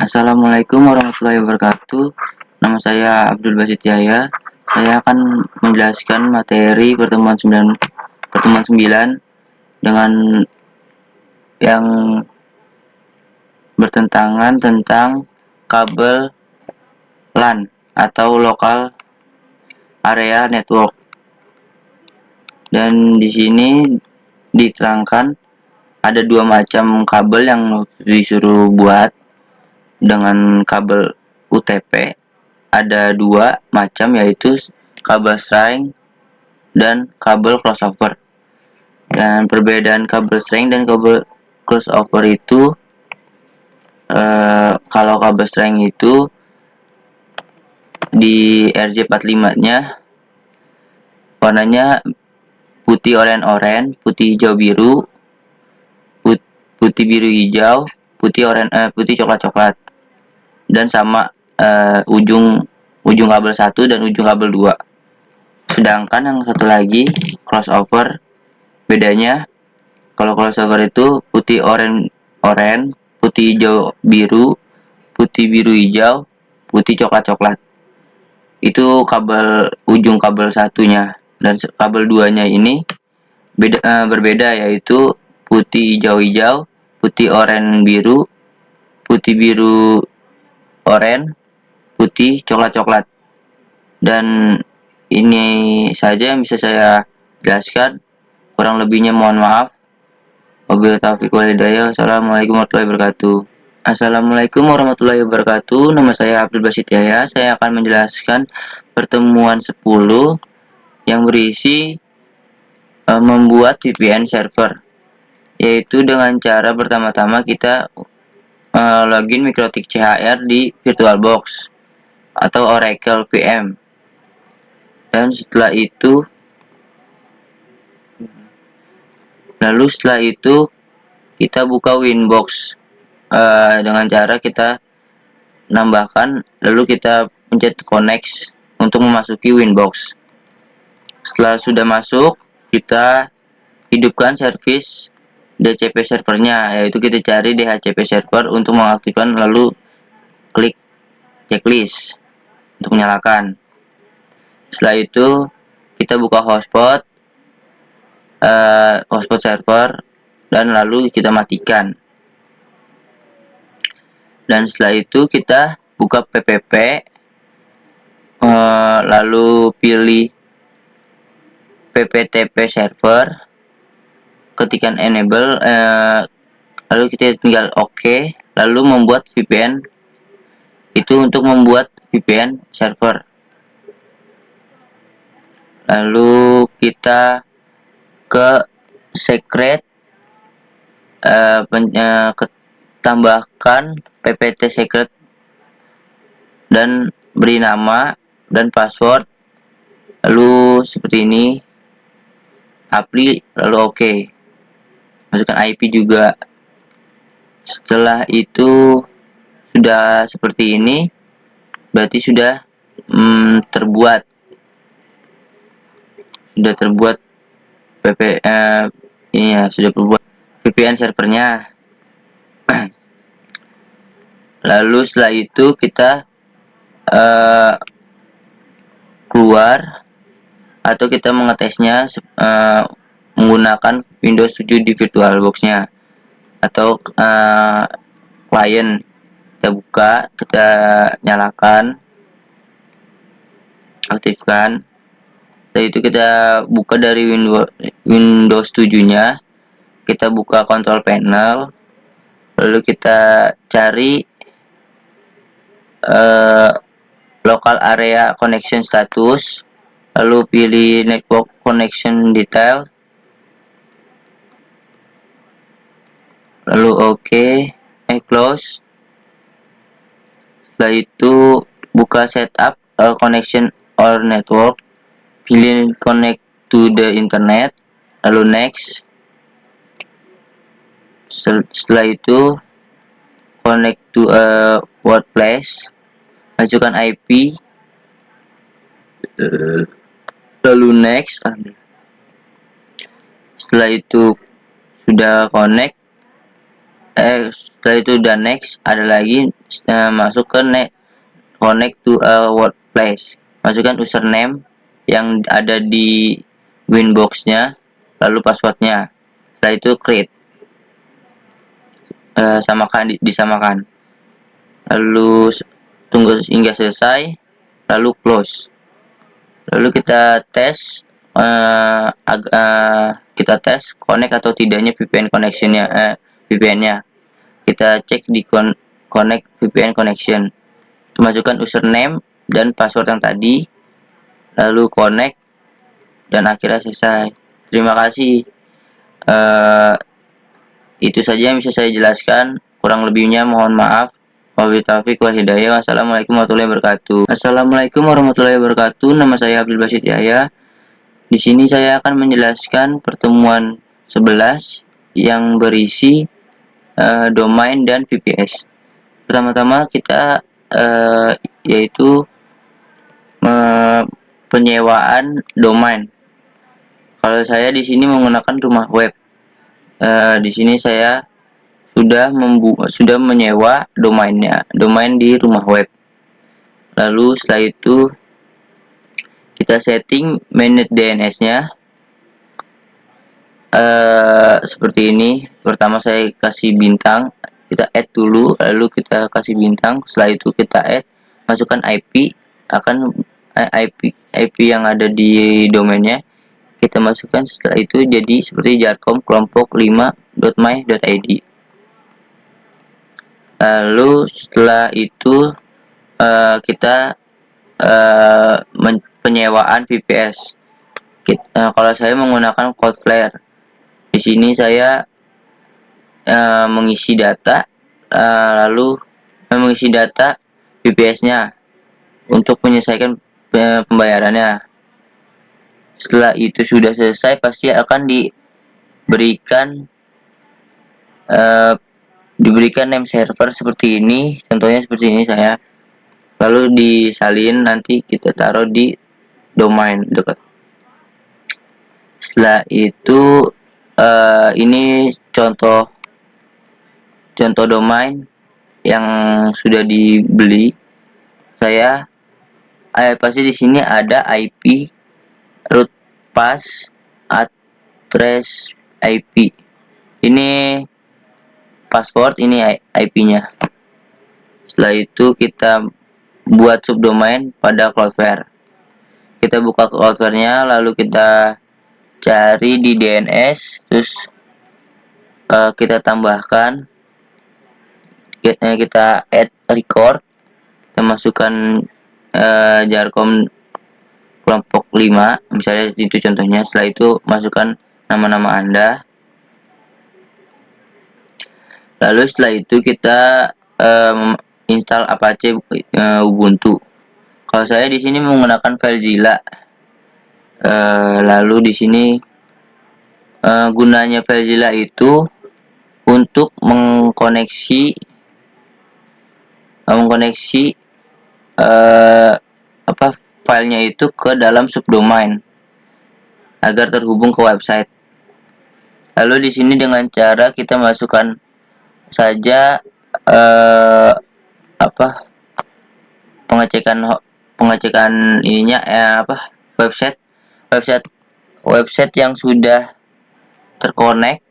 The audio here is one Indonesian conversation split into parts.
Assalamualaikum warahmatullahi wabarakatuh. Nama saya Abdul Basit Yahya. Saya akan menjelaskan materi pertemuan 9 dengan yang bertentangan tentang kabel LAN atau Local Area Network. Dan di sini diterangkan ada dua macam kabel yang disuruh buat. Dengan kabel UTP ada dua macam, yaitu kabel string dan kabel crossover. Dan perbedaan kabel string dan kabel crossover itu, kalau kabel string itu di RJ45 nya warnanya putih oranye, putih hijau biru, putih biru hijau, putih coklat, dan sama ujung kabel 1 dan ujung kabel 2. Sedangkan yang satu lagi crossover, bedanya kalau crossover itu putih oranye, putih hijau biru, putih biru hijau, putih coklat. Itu kabel ujung kabel satunya. Dan kabel 2-nya ini berbeda, yaitu putih hijau, putih oranye biru, putih biru oranye, putih coklat. Dan ini saja yang bisa saya jelaskan. Kurang lebihnya mohon maaf. Wabillahi taufiq wal hidayah. Assalamualaikum warahmatullahi wabarakatuh. Assalamualaikum warahmatullahi wabarakatuh. Nama saya Abdul Basit Yahya. Saya akan menjelaskan pertemuan 10 yang berisi membuat VPN server, yaitu dengan cara pertama-tama kita login MikroTik CHR di VirtualBox atau Oracle VM. Dan setelah itu kita buka Winbox dengan cara kita nambahkan, lalu kita pencet connect untuk memasuki Winbox. Setelah sudah masuk, kita hidupkan service DHCP servernya, yaitu kita cari DHCP server untuk mengaktifkan, lalu klik checklist untuk menyalakan. Setelah itu kita buka hotspot server dan lalu kita matikan. Dan setelah itu kita buka PPP, lalu pilih PPTP server, ketikkan enable, lalu kita tinggal OK, lalu membuat VPN. Itu untuk membuat VPN server. Lalu kita ke secret, tambahkan ppt secret dan beri nama dan password, lalu seperti ini, apply, lalu OK. Masukkan IP juga. Setelah itu sudah seperti ini, berarti sudah terbuat ini ya, sudah terbuat VPN servernya. Lalu setelah itu kita keluar atau kita mengetesnya menggunakan Windows 7 di VirtualBox-nya atau klien. Kita buka, kita nyalakan, aktifkan. Setelah itu kita buka dari Windows 7-nya, kita buka control panel, lalu kita cari local area connection status, lalu pilih network connection detail, lalu OK, close. Setelah itu buka setup connection or network, pilih connect to the internet, lalu next. Setelah itu connect to a workplace, masukkan IP, lalu next. Setelah itu sudah connect, Setelah itu udah next, ada lagi masuk ke connect to a workplace. Masukkan username yang ada di winbox-nya, lalu passwordnya. Setelah itu create, disamakan, lalu tunggu hingga selesai, lalu close. Lalu kita tes kita tes connect atau tidaknya VPN VPN-nya. Kita cek di connect VPN connection. Masukkan username dan password yang tadi, lalu connect, dan akhirnya selesai. Terima kasih. Itu saja yang bisa saya jelaskan. Kurang lebihnya mohon maaf. Wabillahi taufiq wal hidayah. Wassalamualaikum warahmatullahi wabarakatuh. Assalamualaikum warahmatullahi wabarakatuh. Nama saya Abdul Basit Yahya. Di sini saya akan menjelaskan pertemuan 11 yang berisi domain dan VPS. Pertama-tama kita yaitu penyewaan domain. Kalau saya di sini menggunakan rumah web. Di sini saya sudah menyewa domain di rumah web. Lalu setelah itu kita setting manage DNS-nya seperti ini. Pertama saya kasih bintang, kita add dulu, lalu kita kasih bintang. Setelah itu kita add, masukkan IP, IP yang ada di domainnya kita masukkan. Setelah itu jadi seperti jarcom kelompok 5.my.id. Lalu setelah itu kita penyewaan VPS. Kalau saya menggunakan Cloudflare. Di sini saya mengisi data, lalu mengisi data VPS-nya untuk menyelesaikan pembayarannya. Setelah itu sudah selesai, pasti akan diberikan name server seperti ini. Contohnya seperti ini saya. Lalu disalin, nanti kita taruh di domain dekat. Setelah itu ini contoh domain yang sudah dibeli. Saya pasti di sini ada IP, root path, address IP. Ini password, ini IP-nya. Setelah itu kita buat subdomain pada Cloudflare. Kita buka Cloudflare-nya, lalu kita cari di DNS, terus kita tambahkan, kita add record, kita masukkan jarcom kelompok 5, misalnya itu contohnya. Setelah itu masukkan nama-nama Anda. Lalu setelah itu kita install Apache Ubuntu. Kalau saya di sini menggunakan FileZilla. Lalu di sini gunanya FileZilla itu untuk mengkoneksi filenya itu ke dalam subdomain agar terhubung ke website. Lalu di sini dengan cara kita masukkan saja pengecekan ininya website yang sudah terkonek,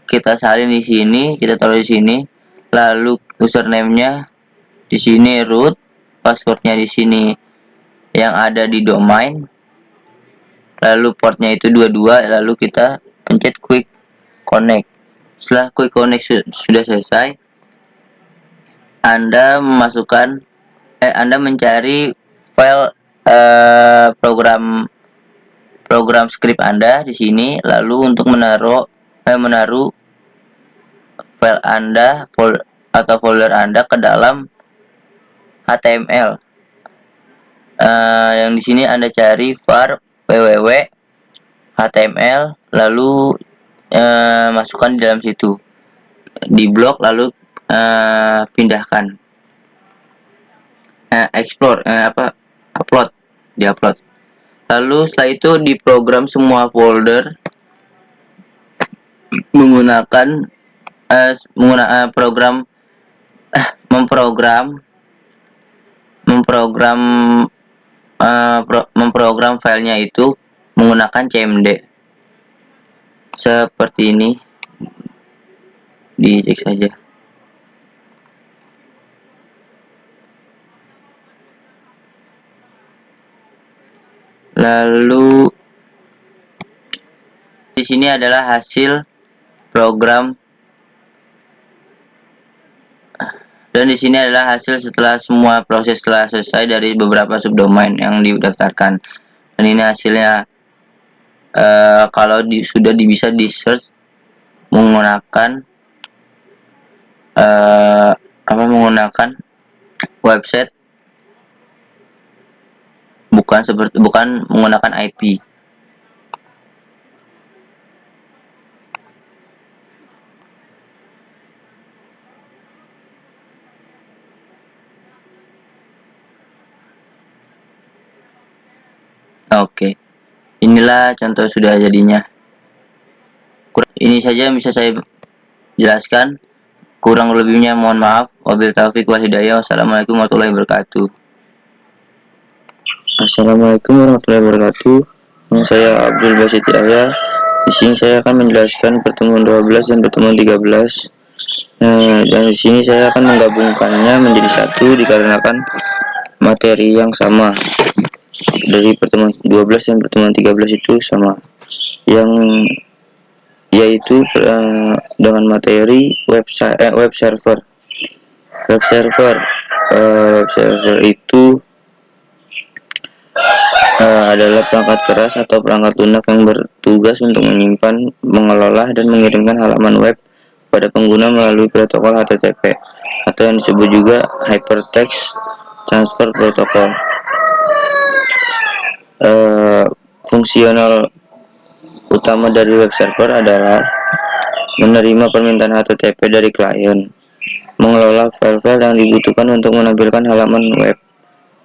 kita salin di sini, kita taruh di sini. Lalu username-nya di sini root, passwordnya di sini yang ada di domain, lalu portnya itu 22, lalu kita pencet quick connect. Setelah quick connect sudah selesai, Anda mencari file program script Anda di sini, lalu untuk menaruh file Anda atau folder Anda ke dalam HTML. Yang di sini Anda cari var www HTML, lalu masukkan di dalam situ, di blok, lalu pindahkan, explore, upload, diupload. Lalu setelah itu diprogram semua folder menggunakan menggunakan memprogram filenya itu menggunakan CMD seperti ini. Dicek saja. Lalu di sini adalah hasil program, dan di sini adalah hasil setelah semua proses telah selesai dari beberapa subdomain yang didaftarkan. Dan ini hasilnya. Kalau sudah bisa di search menggunakan menggunakan website, bukan menggunakan IP. Oke, inilah contoh sudah jadinya. Ini saja yang bisa saya jelaskan. Kurang lebihnya mohon maaf. Wabillahi taufiq wal hidayah. Wassalamualaikum warahmatullahi wabarakatuh. Assalamualaikum warahmatullahi wabarakatuh. Saya Abdul Basit Yahya. Di sini saya akan menjelaskan pertemuan 12 dan pertemuan 13. Dan di sini saya akan menggabungkannya menjadi satu dikarenakan materi yang sama. Dari pertemuan 12 dan pertemuan 13 itu sama, yaitu dengan materi web server. Web server itu adalah perangkat keras atau perangkat lunak yang bertugas untuk menyimpan, mengelola, dan mengirimkan halaman web pada pengguna melalui protokol HTTP atau yang disebut juga Hypertext Transfer Protocol. Fungsional utama dari web server adalah menerima permintaan HTTP dari klien, mengelola file-file yang dibutuhkan untuk menampilkan halaman web,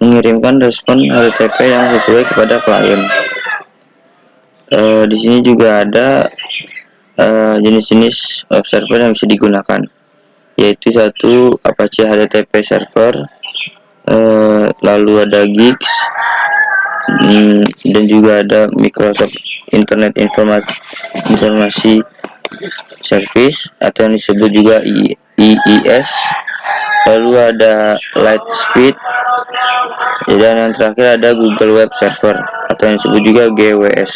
mengirimkan respon HTTP yang sesuai kepada klien. Di sini juga ada jenis-jenis web server yang bisa digunakan, yaitu satu Apache HTTP server, lalu ada Gix, dan juga ada Microsoft Internet Informasi Service atau yang disebut juga IIS, lalu ada Lightspeed, dan yang terakhir ada Google Web Server atau yang disebut juga GWS.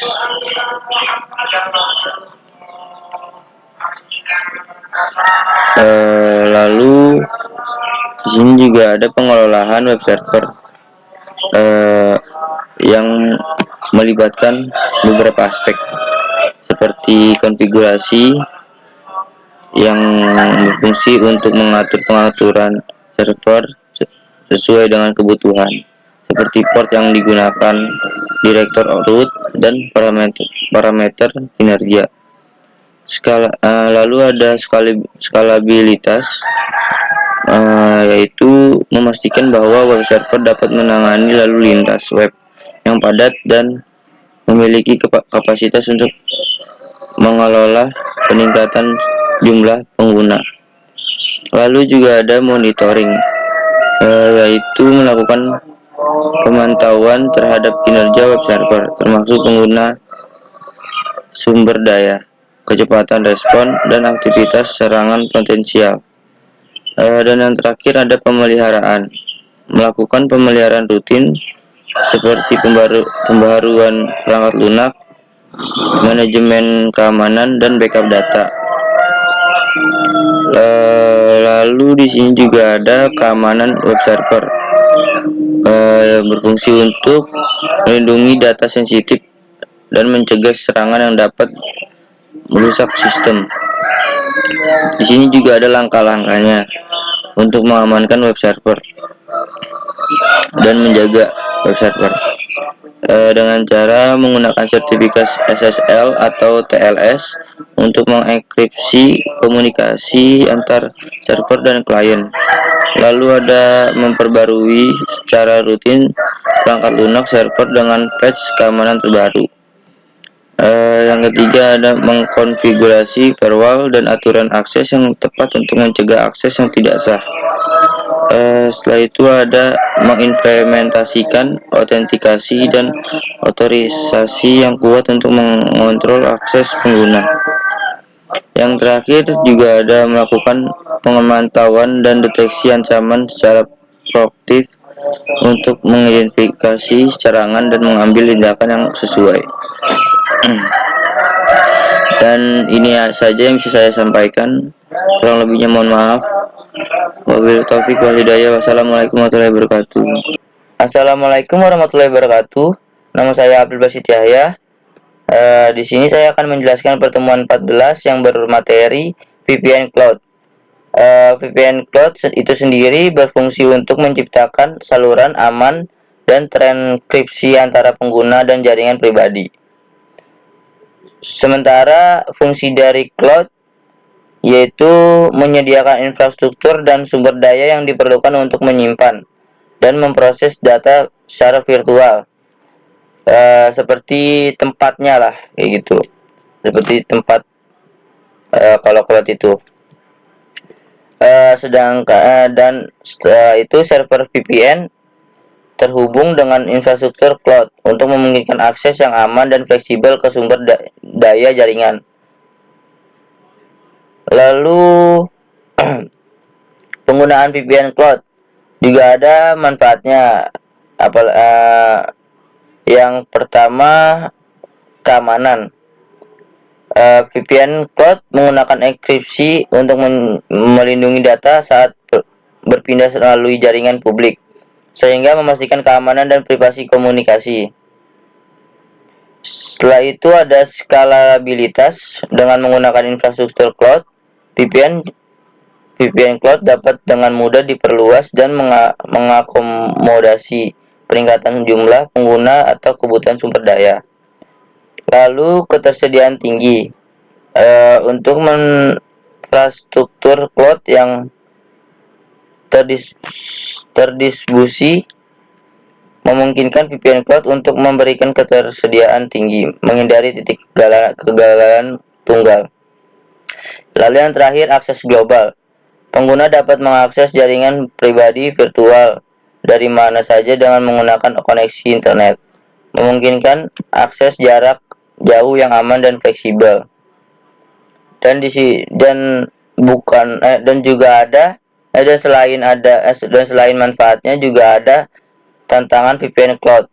Lalu di sini juga ada pengelolaan web server yang melibatkan beberapa aspek seperti konfigurasi yang berfungsi untuk mengatur pengaturan server sesuai dengan kebutuhan, seperti port yang digunakan, direktur root, dan parameter kinerja. Lalu ada skalabilitas, yaitu memastikan bahwa web server dapat menangani lalu lintas web yang padat dan memiliki kapasitas untuk mengelola peningkatan jumlah pengguna. Lalu juga ada monitoring, yaitu melakukan pemantauan terhadap kinerja web server, termasuk pengguna, sumber daya, kecepatan respon, dan aktivitas serangan potensial. Dan yang terakhir ada pemeliharaan, melakukan pemeliharaan rutin seperti pembaharuan perangkat lunak, manajemen keamanan, dan backup data. Lalu di sini juga ada keamanan web server, berfungsi untuk melindungi data sensitif dan mencegah serangan yang dapat merusak sistem. Di sini juga ada langkah-langkahnya untuk mengamankan web server dan menjaga web server dengan cara menggunakan sertifikat SSL atau TLS untuk mengenkripsi komunikasi antar server dan klien. Lalu ada memperbarui secara rutin perangkat lunak server dengan patch keamanan terbaru. Yang ketiga ada mengkonfigurasi firewall dan aturan akses yang tepat untuk mencegah akses yang tidak sah. Setelah itu ada mengimplementasikan autentikasi dan otorisasi yang kuat untuk mengontrol akses pengguna. Yang terakhir juga ada melakukan pemantauan dan deteksi ancaman secara proaktif untuk mengidentifikasi serangan dan mengambil tindakan yang sesuai. Dan ini saja yang bisa saya sampaikan. Kurang lebihnya mohon maaf. Wabillahi taufiq wal hidayah. Wassalamualaikum warahmatullahi wabarakatuh. Assalamualaikum warahmatullahi wabarakatuh. Nama saya Abdul Basit Yahya. Di sini saya akan menjelaskan pertemuan 14 yang bermateri VPN Cloud. VPN Cloud itu sendiri berfungsi untuk menciptakan saluran aman dan terenkripsi antara pengguna dan jaringan pribadi. Sementara fungsi dari cloud yaitu menyediakan infrastruktur dan sumber daya yang diperlukan untuk menyimpan dan memproses data secara virtual, seperti tempatnya lah, kayak gitu, seperti tempat kalau cloud itu. Sedangkan dan setelah itu server VPN terhubung dengan infrastruktur cloud untuk memungkinkan akses yang aman dan fleksibel ke sumber daya jaringan. Lalu penggunaan VPN cloud juga ada manfaatnya. Yang pertama, keamanan. VPN cloud menggunakan enkripsi untuk melindungi data saat berpindah melalui jaringan publik, sehingga memastikan keamanan dan privasi komunikasi. Setelah itu ada skalabilitas. Dengan menggunakan infrastruktur cloud, VPN cloud dapat dengan mudah diperluas dan mengakomodasi peningkatan jumlah pengguna atau kebutuhan sumber daya. Lalu ketersediaan tinggi. Untuk infrastruktur cloud yang terdistribusi memungkinkan VPN cloud untuk memberikan ketersediaan tinggi, menghindari titik kegagalan tunggal. Lalu yang terakhir, akses global. Pengguna dapat mengakses jaringan pribadi virtual dari mana saja dengan menggunakan koneksi internet, memungkinkan akses jarak jauh yang aman dan fleksibel. Dan selain manfaatnya juga ada tantangan VPN cloud,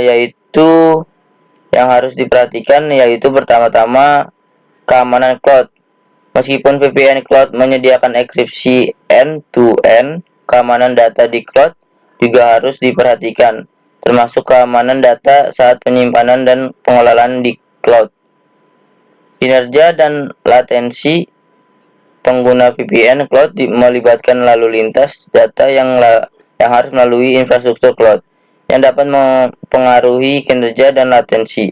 yaitu yang harus diperhatikan, yaitu pertama-tama keamanan cloud. Meskipun VPN cloud menyediakan enkripsi end-to-end, keamanan data di cloud juga harus diperhatikan, termasuk keamanan data saat penyimpanan dan pengelolaan di cloud. Kinerja dan latensi pengguna VPN cloud melibatkan lalu lintas data yang harus melalui infrastruktur cloud, yang dapat mempengaruhi kinerja dan latensi,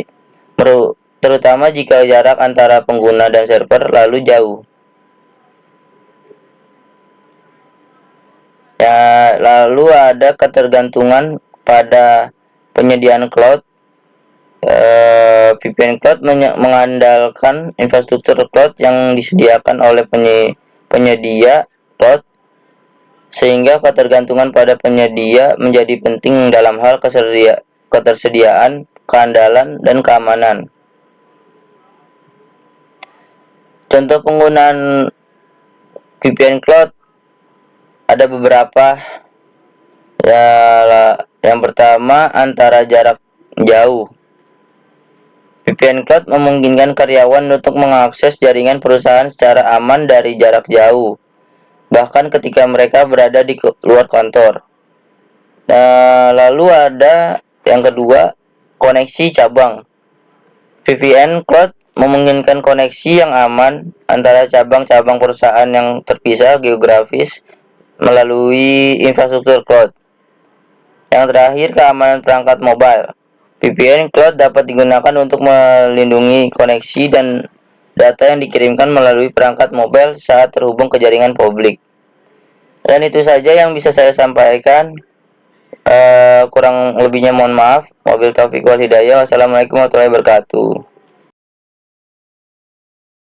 terutama jika jarak antara pengguna dan server lalu jauh. Lalu ada ketergantungan pada penyediaan cloud. VPN cloud mengandalkan infrastruktur cloud yang disediakan oleh penyedia cloud, sehingga ketergantungan pada penyedia menjadi penting dalam hal ketersediaan, keandalan, dan keamanan. Contoh penggunaan VPN cloud ada beberapa. Yang pertama, antara jarak jauh. VPN cloud memungkinkan karyawan untuk mengakses jaringan perusahaan secara aman dari jarak jauh, bahkan ketika mereka berada di luar kantor. Lalu ada yang kedua, koneksi cabang. VPN cloud memungkinkan koneksi yang aman antara cabang-cabang perusahaan yang terpisah geografis melalui infrastruktur cloud. Yang terakhir, keamanan perangkat mobile. VPN cloud dapat digunakan untuk melindungi koneksi dan data yang dikirimkan melalui perangkat mobile saat terhubung ke jaringan publik. Dan itu saja yang bisa saya sampaikan. Kurang lebihnya mohon maaf. Wabil taufiq wal hidayah. Wassalamualaikum warahmatullahi wabarakatuh.